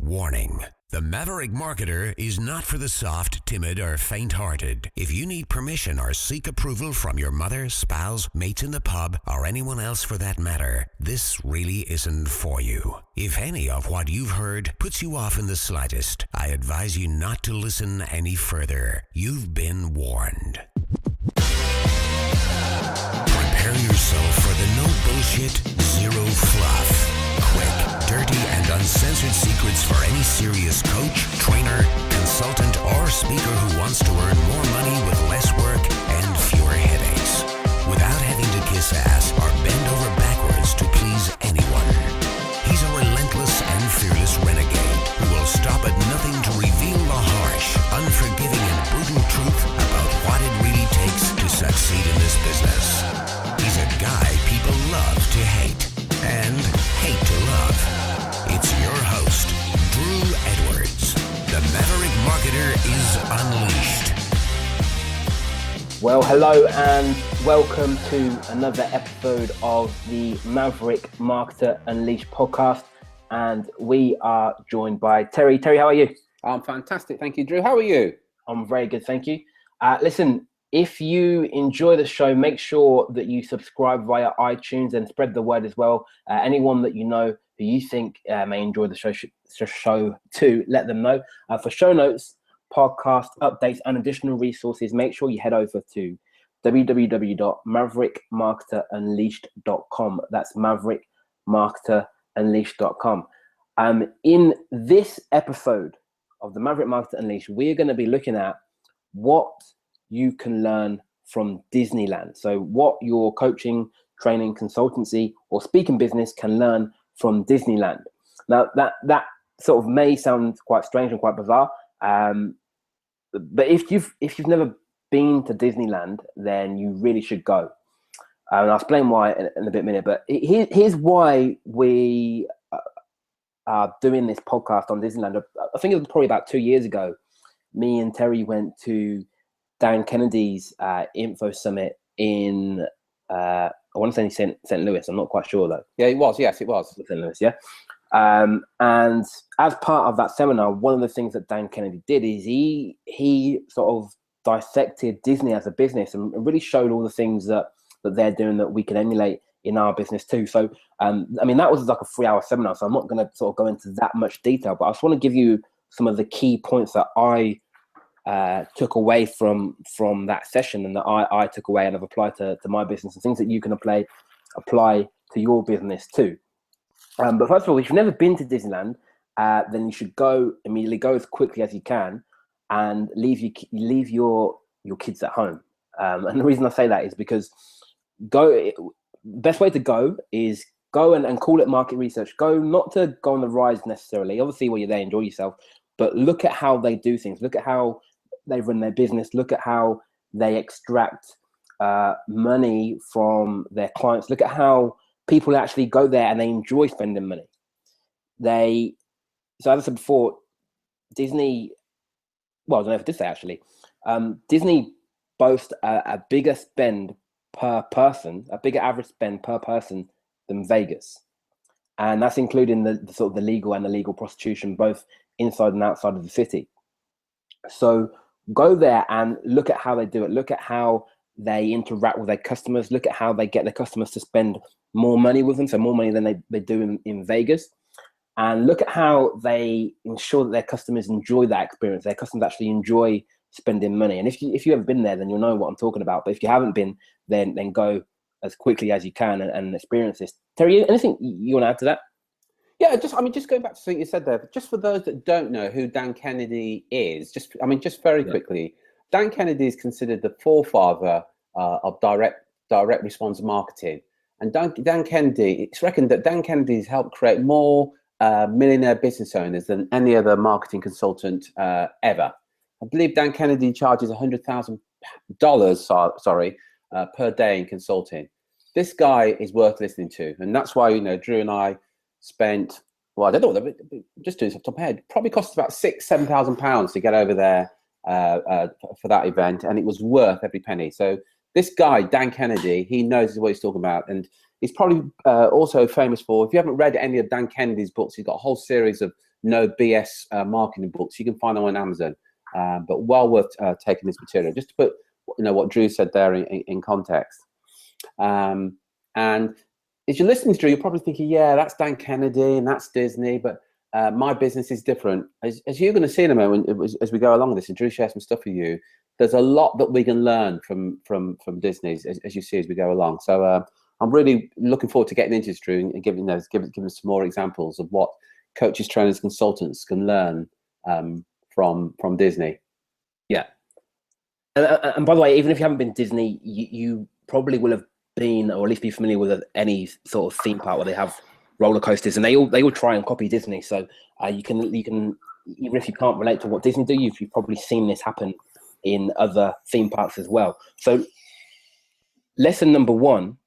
Warning. The Maverick Marketer is not for the soft, timid, or faint-hearted. If you need permission or seek approval from your mother, spouse, mates in the pub, or anyone else for that matter, this really isn't for you. If any of what you've heard puts you off in the slightest, I advise you not to listen any further. You've been warned. Prepare yourself for the no bullshit, zero fluff. Quick, dirty, and uncensored secrets for any serious coach, trainer, consultant, or speaker who wants to earn more money with less work and fewer headaches. Without having to kiss ass or bend over backwards to please anyone. He's a relentless and fearless renegade who will stop at nothing to reveal the harsh, unforgiving, and brutal truth about what it really takes to succeed in this business. He's a guy people love to hate. And hate to love. It's your host, Drew Edwards. The Maverick Marketer is unleashed. Well, hello and welcome to another episode of the Maverick Marketer Unleashed podcast. And we are joined by Terry. Terry, how are you? I'm fantastic. Thank you, Drew. How are you? I'm very good. Thank you. Listen, if you enjoy the show, make sure that you subscribe via iTunes and spread the word as well. Anyone that you know who you think may enjoy the show too, let them know. For show notes, podcast updates, and additional resources, make sure you head over to www.maverickmarketerunleashed.com. That's maverickmarketerunleashed.com. In this episode of the Maverick Marketer Unleashed, we're going to be looking at what you can learn from Disneyland. So what your coaching, training, consultancy, or speaking business can learn from Disneyland. Now that sort of may sound quite strange and quite bizarre, but if you've never been to Disneyland, then you really should go. And I'll explain why in a minute. But here's why we are doing this podcast on Disneyland. I think it was probably about 2 years ago. Me and Terry went to Dan Kennedy's info summit in, I want to say St. Louis. I'm not quite sure though. Yeah, it was. Yes, it was. St. Louis, yeah. And as part of that seminar, one of the things that Dan Kennedy did is he sort of dissected Disney as a business and really showed all the things that they're doing that we can emulate in our business too. So, I mean, that was like a 3-hour seminar, so I'm not going to sort of go into that much detail, but I just want to give you some of the key points that I took away from that session and that I took away and have applied to my business, and things that you can apply to your business too. But first of all, if you've never been to Disneyland, then you should immediately go as quickly as you can and leave your kids at home. And the reason I say that is because best way to go is go and call it market research. Go not to go on the rides necessarily. Obviously, while you're there, enjoy yourself, but look at how they do things. Look at how they run their business. Look at how they extract money from their clients. Look at how people actually go there and they enjoy spending money. So as I said before, Disney, well, I don't know if I did say actually, Disney boasts a bigger spend per person, a bigger average spend per person than Vegas. And that's including the sort of the legal and illegal prostitution, both inside and outside of the city. So go there and look at how they do it. Look at how they interact with their customers. Look at how they get their customers to spend more money with them, so more money than they do in Vegas. And look at how they ensure that their customers enjoy that experience. Their customers actually enjoy spending money. And if you haven't been there, then you'll know what I'm talking about. But if you haven't been, then go as quickly as you can and experience this. Terry, anything you want to add to that? Yeah, just going back to something you said there, but just for those that don't know who Dan Kennedy is, just very quickly, Dan Kennedy is considered the forefather of direct response marketing. And Dan Kennedy, it's reckoned that Dan Kennedy has helped create more millionaire business owners than any other marketing consultant ever. I believe Dan Kennedy charges $100,000 per day in consulting. This guy is worth listening to, and that's why Drew and I spent, well, I don't know, just doing this off the top of my head, probably cost about £6,000-7,000 to get over there for that event, and it was worth every penny. So this guy, Dan Kennedy, he knows what he's talking about, and he's probably also famous for, if you haven't read any of Dan Kennedy's books, he's got a whole series of no BS marketing books. You can find them on Amazon, but well worth taking this material. Just to put what Drew said there in context. And as you're listening to Drew, you're probably thinking, yeah, that's Dan Kennedy and that's Disney, but my business is different. As you're going to see in a moment, as we go along this, and Drew shares some stuff with you, there's a lot that we can learn from Disney, as you see as we go along. So I'm really looking forward to getting into this, Drew, and giving us some more examples of what coaches, trainers, consultants can learn from Disney. Yeah. And by the way, even if you haven't been to Disney, you probably will have been, or at least be familiar with any sort of theme park where they have roller coasters, and they all try and copy Disney. So you can even if you can't relate to what Disney do, you've probably seen this happen in other theme parks as well. So lesson number one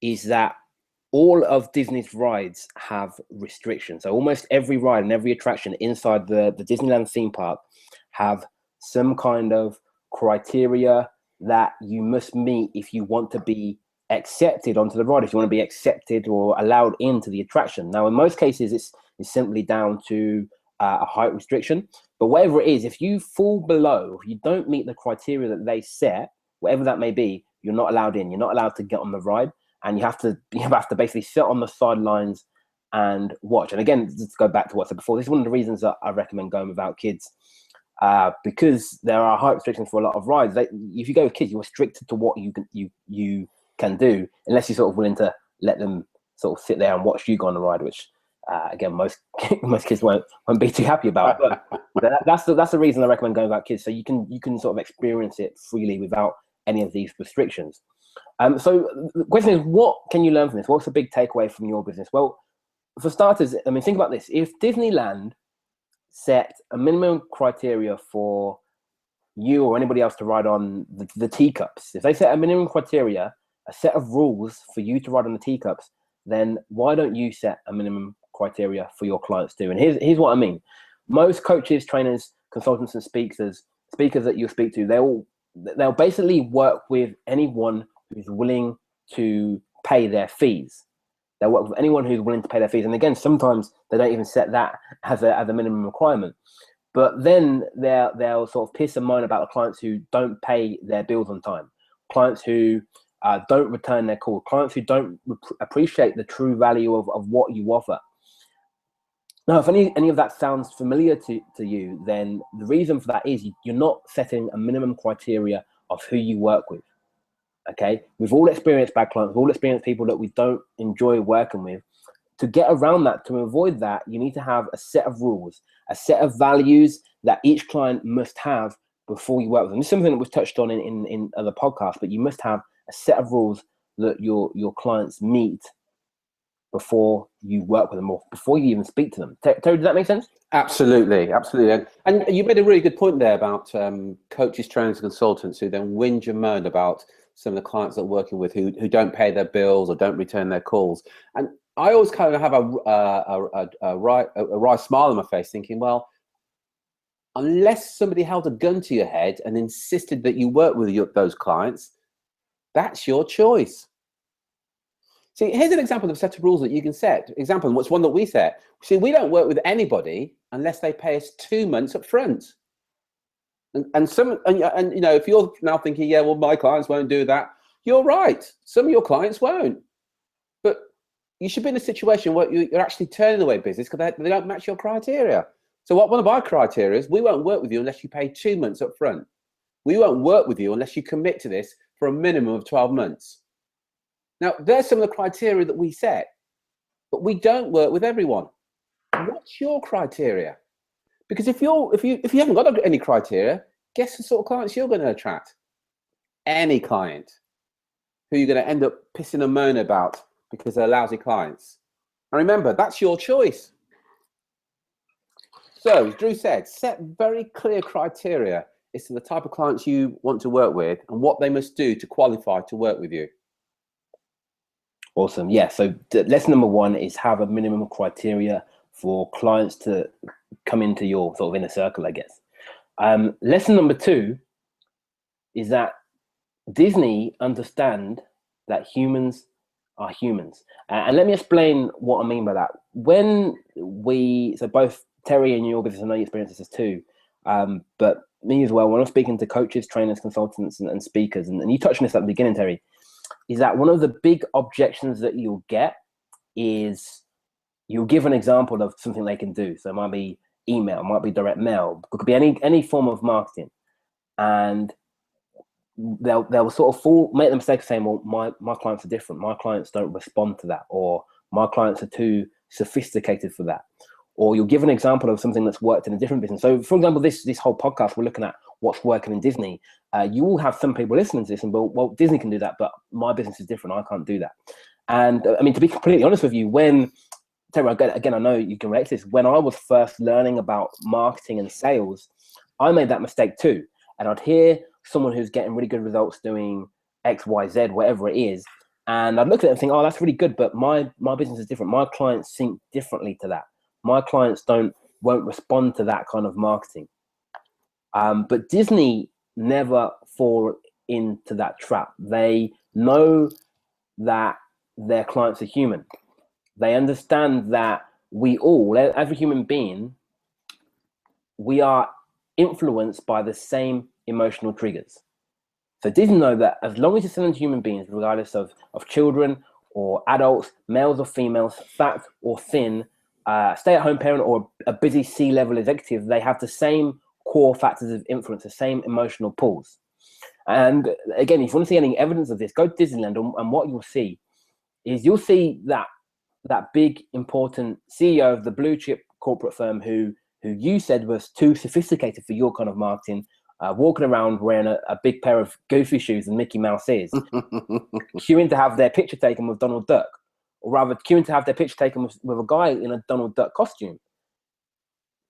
is that all of Disney's rides have restrictions. So almost every ride and every attraction inside the Disneyland theme park have some kind of criteria that you must meet if you want to be accepted onto the ride, if you want to be accepted or allowed into the attraction. Now, in most cases, it's simply down to a height restriction. But whatever it is, if you fall below, if you don't meet the criteria that they set, whatever that may be, you're not allowed in. You're not allowed to get on the ride, and you have to basically sit on the sidelines and watch. And again, just to go back to what I said before, this is one of the reasons that I recommend going without kids. Because there are height restrictions for a lot of rides. If you go with kids, you're restricted to what you can do, unless you're sort of willing to let them sort of sit there and watch you go on the ride, which again most kids won't be too happy about. But that's the reason I recommend going without kids, so you can sort of experience it freely without any of these restrictions. So the question is, what can you learn from this? What's the big takeaway from your business? Well, for starters, I mean, think about this: if Disneyland set a minimum criteria for you or anybody else to ride on the teacups, if they set a minimum criteria, a set of rules for you to ride on the teacups, then why don't you set a minimum criteria for your clients too? And here's what I mean. Most coaches, trainers, consultants, and speakers that you speak to, they'll basically work with anyone who's willing to pay their fees. They'll work with anyone who's willing to pay their fees. And again, sometimes they don't even set that as a minimum requirement. But then they'll sort of piss and moan about the clients who don't pay their bills on time, clients who don't return their call, clients who don't appreciate the true value of what you offer. Now, if any of that sounds familiar to you, then the reason for that is you're not setting a minimum criteria of who you work with. Okay, we've all experienced bad clients, we've all experienced people that we don't enjoy working with. To get around that, to avoid that, you need to have a set of rules, a set of values that each client must have before you work with them. This is something that was touched on in other podcasts, but you must have a set of rules that your clients meet before you work with them or before you even speak to them. Terry, does that make sense? Absolutely. And you made a really good point there about coaches, trainers, and consultants who then whinge and moan about some of the clients that we're working with who don't pay their bills or don't return their calls. And I always kind of have a wry smile on my face thinking, well, unless somebody held a gun to your head and insisted that you work with those clients, that's your choice. See, here's an example of a set of rules that you can set. Example, what's one that we set? See, we don't work with anybody unless they pay us 2 months up front. And you know, if you're now thinking, yeah, well, my clients won't do that, you're right. Some of your clients won't. But you should be in a situation where you're actually turning away business because they don't match your criteria. So one of our criteria is we won't work with you unless you pay 2 months up front. We won't work with you unless you commit to this for a minimum of 12 months. Now, there's some of the criteria that we set, but we don't work with everyone. What's your criteria? Because if you haven't got any criteria, guess the sort of clients you're going to attract? Any client who you're going to end up pissing and moaning about because they're lousy clients. And remember, that's your choice. So, as Drew said, set very clear criteria as to the type of clients you want to work with and what they must do to qualify to work with you. Awesome. Yeah. So lesson number one is have a minimum criteria for clients to come into your sort of inner circle, I guess. Lesson number two is that Disney understand that humans are humans. And let me explain what I mean by that. So both Terry and your business, I know you experience this too, but me as well, when I'm speaking to coaches, trainers, consultants, and speakers, and you touched on this at the beginning, Terry, is that one of the big objections that you'll get is you'll give an example of something they can do. So it might be email, it might be direct mail, it could be any form of marketing. And they'll sort of make the mistake of saying, well, my clients are different. My clients don't respond to that, or my clients are too sophisticated for that. Or you'll give an example of something that's worked in a different business. So, for example, this whole podcast, we're looking at what's working in Disney. You will have some people listening to this and go, well, Disney can do that, but my business is different. I can't do that. And I mean, to be completely honest with you, Terry, again, I know you can relate to this. When I was first learning about marketing and sales, I made that mistake too. And I'd hear someone who's getting really good results doing X, Y, Z, whatever it is. And I'd look at it and think, oh, that's really good, but my business is different. My clients think differently to that. My clients won't respond to that kind of marketing. But Disney never fall into that trap. They know that their clients are human. They understand that every human being, we are influenced by the same emotional triggers. So Disney know that as long as you're selling to human beings, regardless of children or adults, males or females, fat or thin, stay-at-home parent or a busy C-level executive, they have the same core factors of influence, the same emotional pulls. And again, if you want to see any evidence of this, go to Disneyland, and what you'll see that big, important CEO of the blue chip corporate firm who you said was too sophisticated for your kind of marketing, walking around wearing a big pair of Goofy shoes and Mickey Mouse ears, queuing to have their picture taken with Donald Duck, or rather queuing to have their picture taken with a guy in a Donald Duck costume.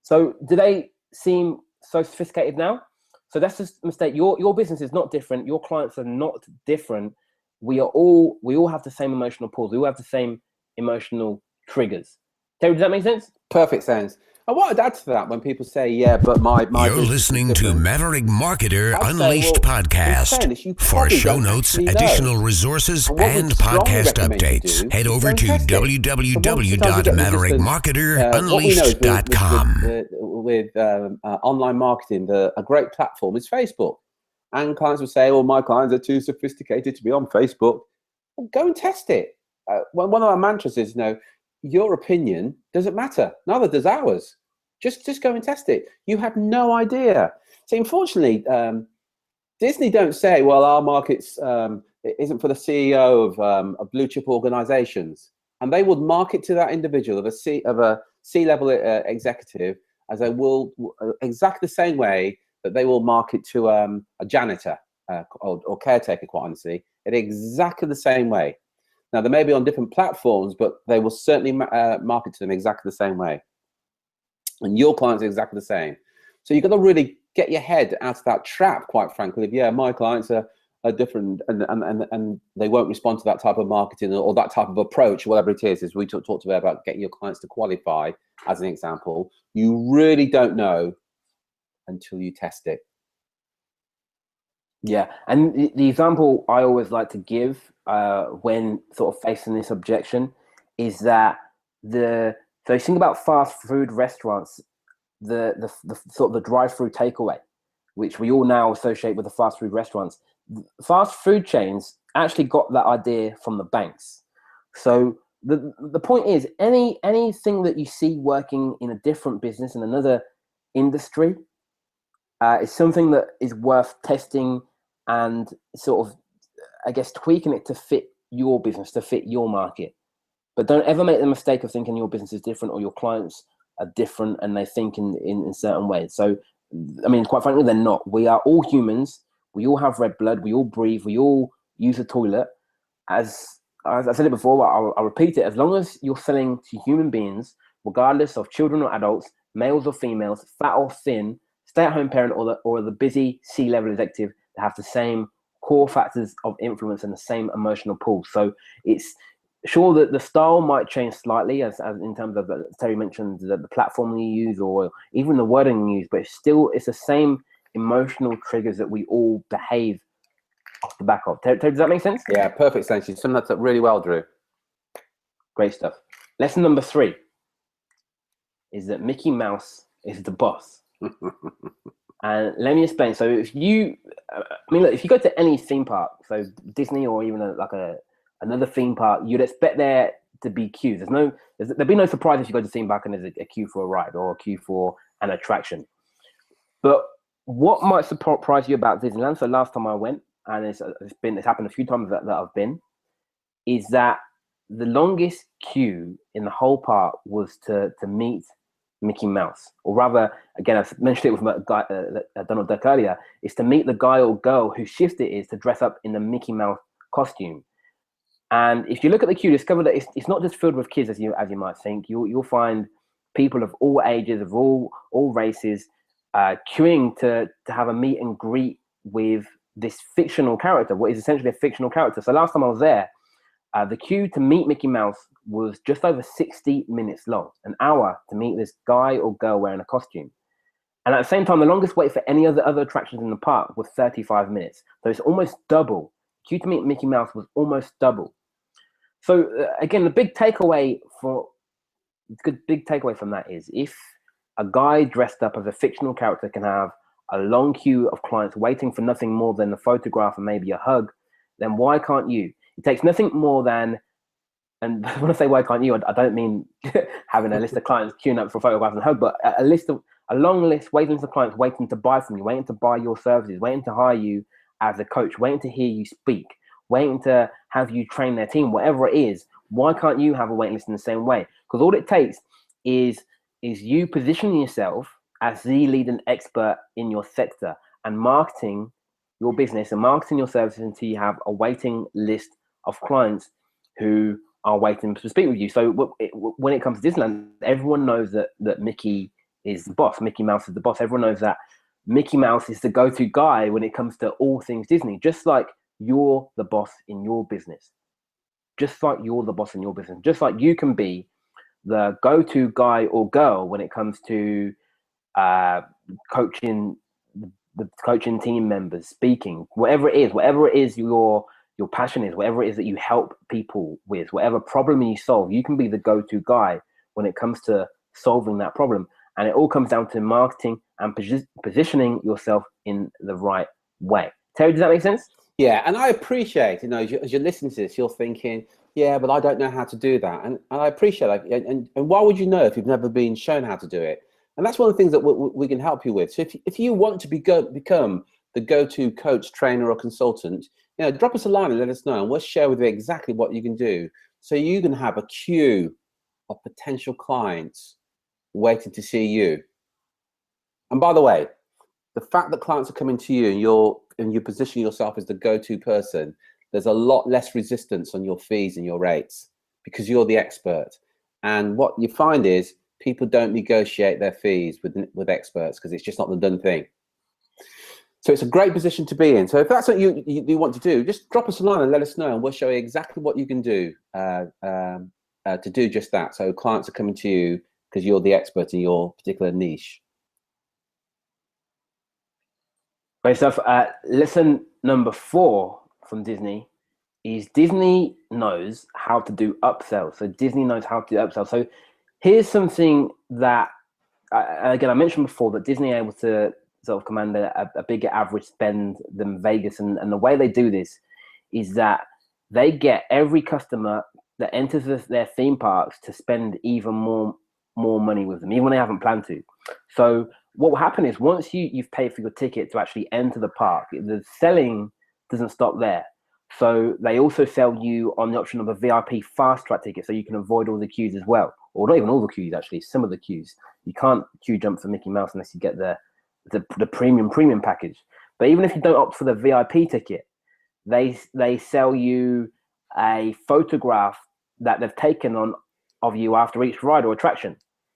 So do they seem so sophisticated now? So that's just a mistake. Your business is not different. Your clients are not different. We all have the same emotional pulls. We all have the same emotional triggers. Terry, does that make sense? Perfect sense. I wanted to add to that when people say, yeah, but my You're listening to Maverick Marketer Unleashed podcast. For show notes, additional resources, and podcast updates, head over to www.maverickmarketerunleashed.com. With online marketing, a great platform is Facebook. And clients will say, well, my clients are too sophisticated to be on Facebook. Well, go and test it. One of our mantras is, your opinion doesn't matter. Neither does ours. Just go and test it. You have no idea. So unfortunately, Disney don't say, well, our markets isn't for the CEO of blue chip organizations. And they would market to that individual of a C-level executive as they will exactly the same way that they will market to a janitor or caretaker, quite honestly, in exactly the same way. Now, they may be on different platforms, but they will certainly market to them exactly the same way. And your clients are exactly the same. So you've got to really get your head out of that trap, quite frankly. Of, my clients are different and they won't respond to that type of marketing or that type of approach, whatever it is. As we talked about getting your clients to qualify, as an example, you really don't know until you test it. Yeah, and the example I always like to give when sort of facing this objection is that so you think about fast food restaurants, the sort of the drive-through takeaway, which we all now associate with the fast food restaurants. Fast food chains actually got that idea from the banks. So the point is, anything that you see working in a different business in another industry is something that is worth testing and sort of, I guess, tweaking it to fit your business, to fit your market. But don't ever make the mistake of thinking your business is different or your clients are different and they think in certain ways. So, I mean, quite frankly, they're not. We are all humans. We all have red blood. We all breathe. We all use a toilet. As I said it before, I'll repeat it. As long as you're selling to human beings, regardless of children or adults, males or females, fat or thin, stay-at-home parent or the busy C-level executive, they have the same core factors of influence and the same emotional pull. So it's sure that the style might change slightly as in terms of, Terry mentioned, the platform you use or even the wording you use, but it's the same emotional triggers that we all behave off the back of. Terry, does that make sense? Yeah, perfect sense. You summed that up really well, Drew. Great stuff. Lesson number 3 is that Mickey Mouse is the boss. And let me explain. So if you, look, if you go to any theme park, so Disney or even another theme park, you'd expect there to be queues. There'd be no surprise if you go to theme park and there's a queue for a ride or a queue for an attraction. But what might surprise you about Disneyland? So last time I went, and it's happened a few times that I've been, is that the longest queue in the whole park was to meet Mickey Mouse, or rather, again, I mentioned it with my guy Donald Duck earlier, is to meet the guy or girl whose shift it is to dress up in the Mickey Mouse costume. And if you look at the queue, discover that it's not just filled with kids as you might think. You'll find people of all ages, of all races, queuing to have a meet and greet with this fictional character, what is essentially a fictional character. So last time I was there, the queue to meet Mickey Mouse was just over 60 minutes long, an hour to meet this guy or girl wearing a costume. And at the same time, the longest wait for any other attractions in the park was 35 minutes. So it's almost double. Queue to meet Mickey Mouse was almost double. So again, the big takeaway from that is, if a guy dressed up as a fictional character can have a long queue of clients waiting for nothing more than a photograph and maybe a hug, then why can't you? It takes nothing more than, and when I say why can't you, I don't mean having a list of clients queuing up for photographs and hug, but a long list, waiting for clients, waiting to buy from you, waiting to buy your services, waiting to hire you as a coach, waiting to hear you speak, waiting to have you train their team, whatever it is. Why can't you have a waiting list in the same way? Because all it takes is you positioning yourself as the leading expert in your sector and marketing your business and marketing your services until you have a waiting list of clients who are waiting to speak with you. So when it comes to Disneyland, everyone knows that Mickey is the boss. Mickey Mouse is the boss. Everyone knows that Mickey Mouse is the go-to guy when it comes to all things Disney, just like you're the boss in your business. Just like you're the boss in your business. Just like you can be the go-to guy or girl when it comes to coaching the coaching team members, speaking, whatever it is your passion is, whatever it is that you help people with, whatever problem you solve, you can be the go-to guy when it comes to solving that problem. And it all comes down to marketing and positioning yourself in the right way. Terry, does that make sense? Yeah, and I appreciate, as you're listening to this, you're thinking, yeah, but I don't know how to do that. And I appreciate that. And why would you know if you've never been shown how to do it? And that's one of the things that we can help you with. So if you want to become the go-to coach, trainer, or consultant, drop us a line and let us know, and we'll share with you exactly what you can do, so you can have a queue of potential clients waiting to see you. And by the way, the fact that clients are coming to you and you position yourself as the go-to person, there's a lot less resistance on your fees and your rates because you're the expert. And what you find is people don't negotiate their fees with experts because it's just not the done thing. So it's a great position to be in. So if that's what you want to do, just drop us a line and let us know, and we'll show you exactly what you can do to do just that. So clients are coming to you because you're the expert in your particular niche. Great stuff. Lesson number 4 from Disney is Disney knows how to do upsell. So Disney knows how to do upsell. So here's something that, again, I mentioned before that Disney are able to sort of command a bigger average spend than Vegas. And the way they do this is that they get every customer that enters their theme parks to spend even more money with them, even when they haven't planned to. So what will happen is once you've paid for your ticket to actually enter the park, the selling doesn't stop there. So they also sell you on the option of a VIP fast track ticket, so you can avoid all the queues as well. Or not even all the queues, actually, some of the queues. You can't queue jump for Mickey Mouse unless you get the premium package. But even if you don't opt for the VIP ticket, they sell you a photograph that they've taken of you after each ride or attraction.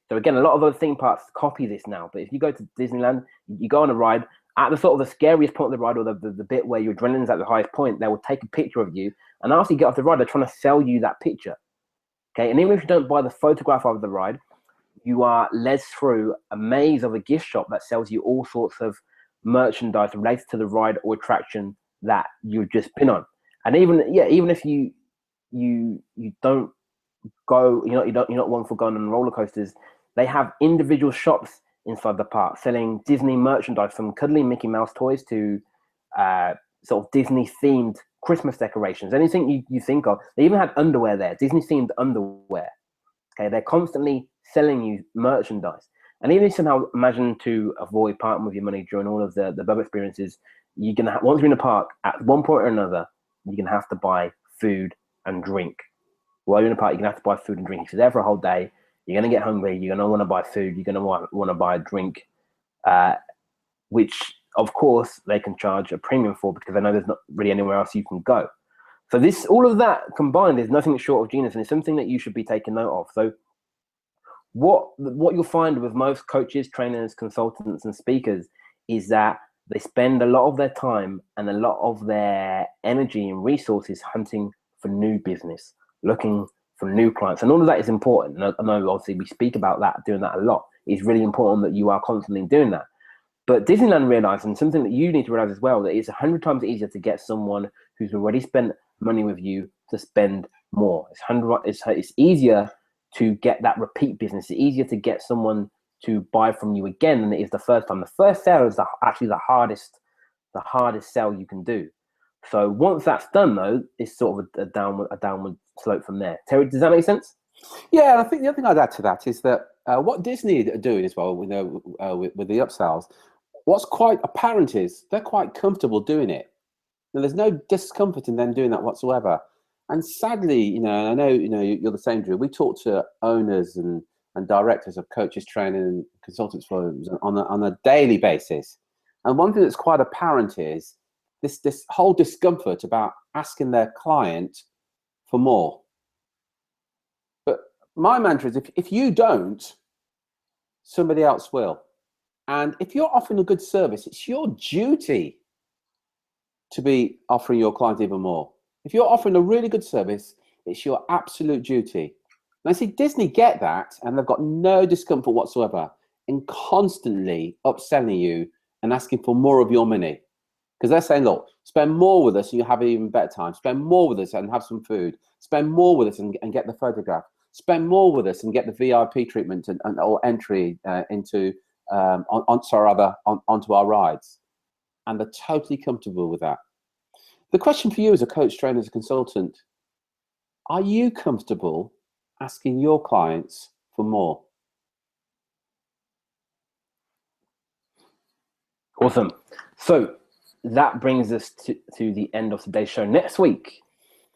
So again, a lot of other theme parks copy this now. But if you go to Disneyland, you go on a ride, at the sort of the scariest point of the ride, or the bit where your adrenaline's at the highest point, they will take a picture of you. And after you get off the ride, they're trying to sell you that picture. Okay, and even if you don't buy the photograph of the ride, you are led through a maze of a gift shop that sells you all sorts of merchandise related to the ride or attraction that you've just been on. And even if you don't go. You're not one for going on roller coasters. They have individual shops inside the park selling Disney merchandise, from cuddly Mickey Mouse toys to sort of Disney themed Christmas decorations. Anything you think of. They even had underwear there, Disney themed underwear. Okay, they're constantly selling you merchandise. And even if you somehow imagine to avoid parting with your money during all of the bubble experiences, you're gonna once you're in the park, at one point or another, you're gonna have to buy food and drink. While you're in the park, you're gonna have to buy food and drink. If you're there for a whole day, you're gonna get hungry. You're gonna want to buy food. You're gonna want to buy a drink, which of course they can charge a premium for, because I know there's not really anywhere else you can go. So all of that combined is nothing short of genius, and it's something that you should be taking note of. So what you'll find with most coaches, trainers, consultants, and speakers is that they spend a lot of their time and a lot of their energy and resources hunting for new business, looking for new clients. And all of that is important. And I know obviously we speak about that, doing that a lot. It's really important that you are constantly doing that. But Disneyland realized, and something that you need to realize as well, that it's 100 times easier to get someone who's already spent money with you to spend more. It's easier to get that repeat business. It's easier to get someone to buy from you again than it is the first time. The first sale is actually the hardest sell you can do. So once that's done, though, it's sort of a downward slope from there. Terry, does that make sense? Yeah, and I think the other thing I'd add to that is that what Disney are doing as well, with the upsells, what's quite apparent is they're quite comfortable doing it. Now, there's no discomfort in them doing that whatsoever. And sadly, I know you're the same, Drew. We talk to owners and directors of coaches, training, and consultants firms on a daily basis. And one thing that's quite apparent is this whole discomfort about asking their client for more. But my mantra is, if you don't, somebody else will. And if you're offering a good service, it's your duty to be offering your client even more. If you're offering a really good service, it's your absolute duty. And I see Disney get that, and they've got no discomfort whatsoever in constantly upselling you and asking for more of your money. Because they're saying, look, spend more with us and you have an even better time. Spend more with us and have some food. Spend more with us and get the photograph. Spend more with us and get the VIP treatment or entry onto our rides. And they're totally comfortable with that. The question for you as a coach, trainer, as a consultant, are you comfortable asking your clients for more? Awesome. So that brings us to the end of today's show. Next week,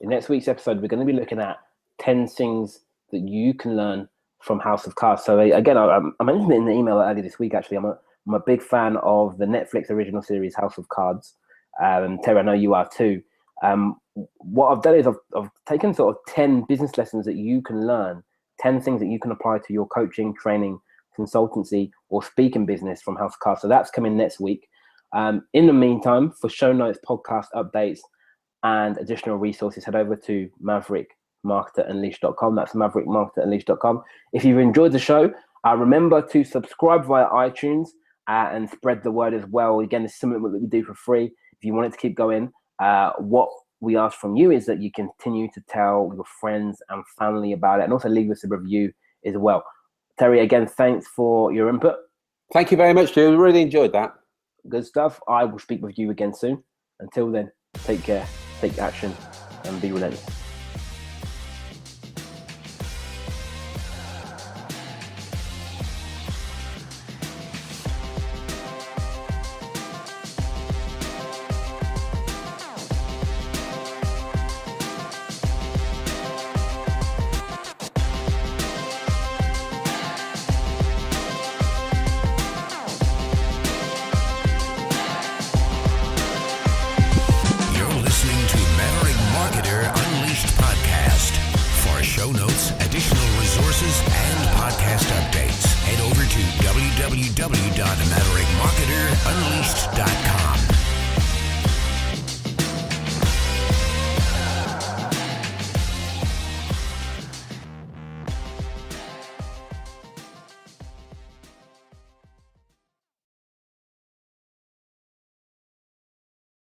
in next week's episode, we're going to be looking at 10 things that you can learn from House of Cards. So again, I mentioned it in the email earlier this week, actually. I'm a big fan of the Netflix original series, House of Cards. Terry, I know you are too. What I've done is I've taken sort of 10 business lessons that you can learn, 10 things that you can apply to your coaching, training, consultancy, or speaking business from House of Cards. So that's coming next week. In the meantime, for show notes, podcast updates, and additional resources, head over to maverickmarketerunleashed.com. That's maverickmarketerunleashed.com. If you've enjoyed the show, remember to subscribe via iTunes and spread the word as well. Again, it's something that we do for free. If you want it to keep going, what we ask from you is that you continue to tell your friends and family about it, and also leave us a review as well. Terry, again, thanks for your input. Thank you very much, Drew. We really enjoyed that. Good stuff. I will speak with you again soon. Until then, take care, take action, and be relentless. Show notes, additional resources, and podcast updates, head over to www.maverickmarketerunleashed.com.